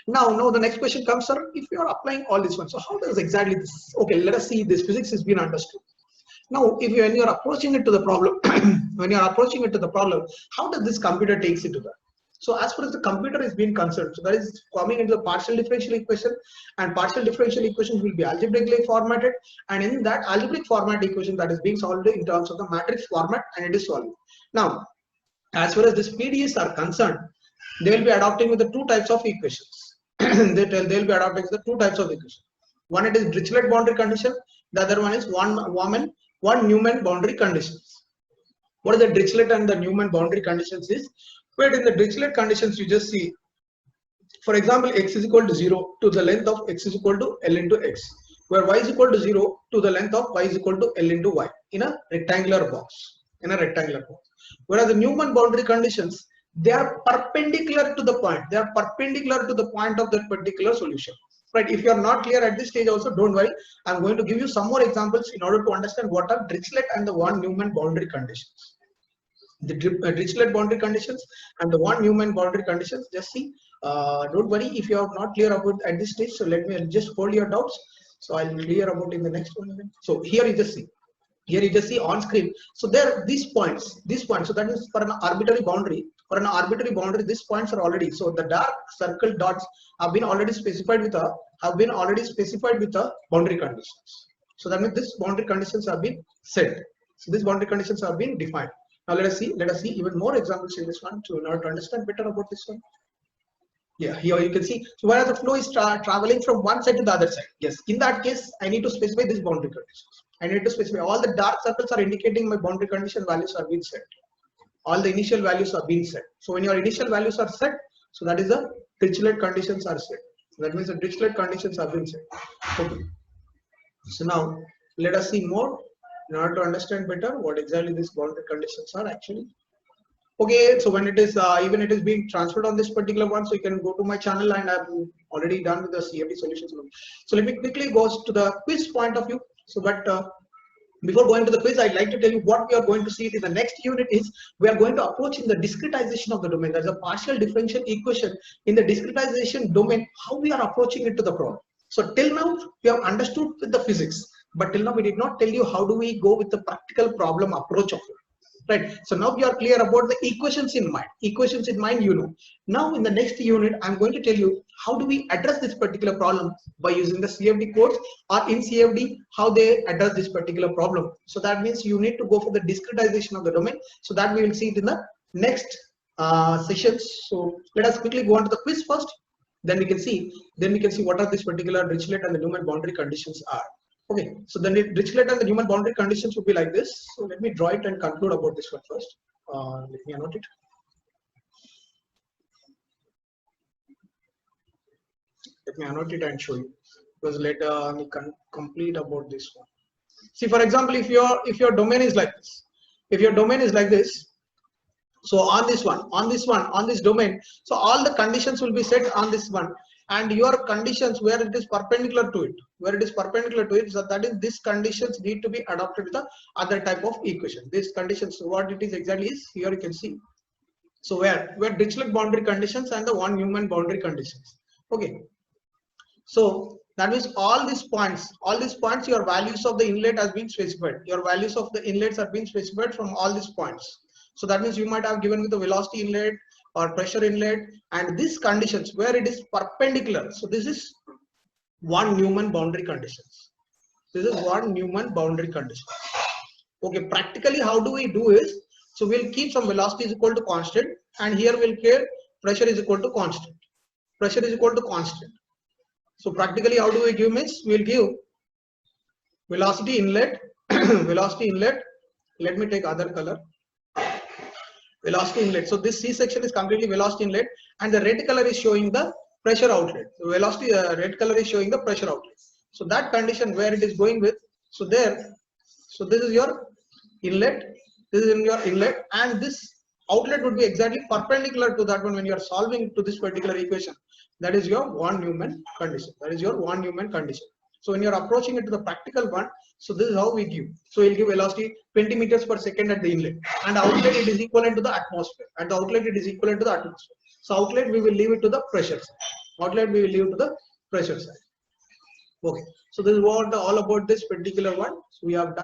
Now the next question comes, sir, if you are applying all this one, so how does exactly this, okay, let us see, this physics has been understood. Now, when you're approaching it to the problem, how does this computer takes it to that? So as far as the computer is being concerned, so that is coming into the partial differential equation, and partial differential equations will be algebraically formatted, and in that algebraic format equation that is being solved in terms of the matrix format, and it is solved. Now, as far as these PDEs are concerned, they will be adopting with the two types of equations. They'll be adopting with the two types of equations. One, it is Dirichlet boundary condition. The other one is one Newman boundary conditions. What is the Dirichlet and the Newman boundary conditions is? But in the Dirichlet conditions, you just see, for example, x is equal to 0 to the length of x is equal to L into x, where y is equal to 0 to the length of y is equal to L into y in a rectangular box. Whereas the Newman boundary conditions, they are perpendicular to the point. They are perpendicular to the point of that particular solution. Right? If you are not clear at this stage also, don't worry. I'm going to give you some more examples in order to understand what are Dirichlet and the one Newman boundary conditions. The Dirichlet boundary conditions and the one Newman boundary conditions, just see, don't worry if you are not clear about at this stage, so let me just hold your doubts, so I'll clear about in the next one. So here you just see on screen, so there these points, so that is for an arbitrary boundary, these points are already, so the dark circle dots have been already specified with a boundary conditions. So that means this boundary conditions have been set, so these boundary conditions have been defined. Now let us see even more examples in this one to understand better about this one. Yeah, here you can see, so where the flow is traveling from one side to the other side. Yes, in that case, I need to specify this boundary conditions. I need to specify all the dark circles are indicating my boundary condition values are being set. All the initial values are being set. So when your initial values are set, so that is the Dirichlet conditions are set. So that means the Dirichlet conditions have been set. Okay. So now let us see more in order to understand better what exactly these boundary conditions are actually. Okay, so when it is even it is being transferred on this particular one, so you can go to my channel, and I've already done with the CFD solutions. So let me quickly go to the quiz point of view. So but before going to the quiz, I'd like to tell you what we are going to see in the next unit is we are going to approach in the discretization of the domain. There's a partial differential equation in the discretization domain, how we are approaching it to the problem. So till now we have understood with the physics, but till now we did not tell you how do we go with the practical problem approach of it. Right, so now we are clear about the equations in mind. You know. Now in the next unit, I'm going to tell you how do we address this particular problem by using the CFD codes, or in CFD how they address this particular problem. So that means you need to go for the discretization of the domain. So that we will see it in the next sessions. So let us quickly go on to the quiz first. Then we can see what are this particular Dirichlet and the Newman boundary conditions are. Okay, so the Dirichlet and the Newman boundary conditions would be like this. So let me draw it and conclude about this one first. Let me annotate it. Let me annotate it and show you, because later we can complete about this one. See, for example, if your domain is like this, so on this domain, so all the conditions will be set on this one, and your conditions where it is perpendicular to it, so that is these conditions need to be adopted with the other type of equation. These conditions, so what it is exactly is here you can see. So where Dirichlet boundary conditions and the one Newman boundary conditions. Okay, so that means all these points, your values of the inlet has been specified. Your values of the inlets have been specified from all these points. So that means you might have given with the velocity inlet or pressure inlet, and these conditions where it is perpendicular. So this is one Newman boundary conditions. Okay, practically how do we do is, so we'll keep some velocity is equal to constant, and here we'll keep pressure is equal to constant. So practically how do we give means, we'll give velocity inlet, let me take other color. Velocity inlet. So this C section is completely velocity inlet, and the red color is showing the pressure outlet. So velocity red color is showing the pressure outlet. So that condition where it is going with, so this is your inlet, and this outlet would be exactly perpendicular to that one when you are solving to this particular equation. That is your one Newman condition. So when you are approaching it to the practical one, so this is how we give. So we'll give velocity 20 meters per second at the inlet, and outlet it is equivalent to the atmosphere. So outlet we will leave it to the pressure. Outlet we will leave to the pressure side. Okay, so this is what all about this particular one. So we have done.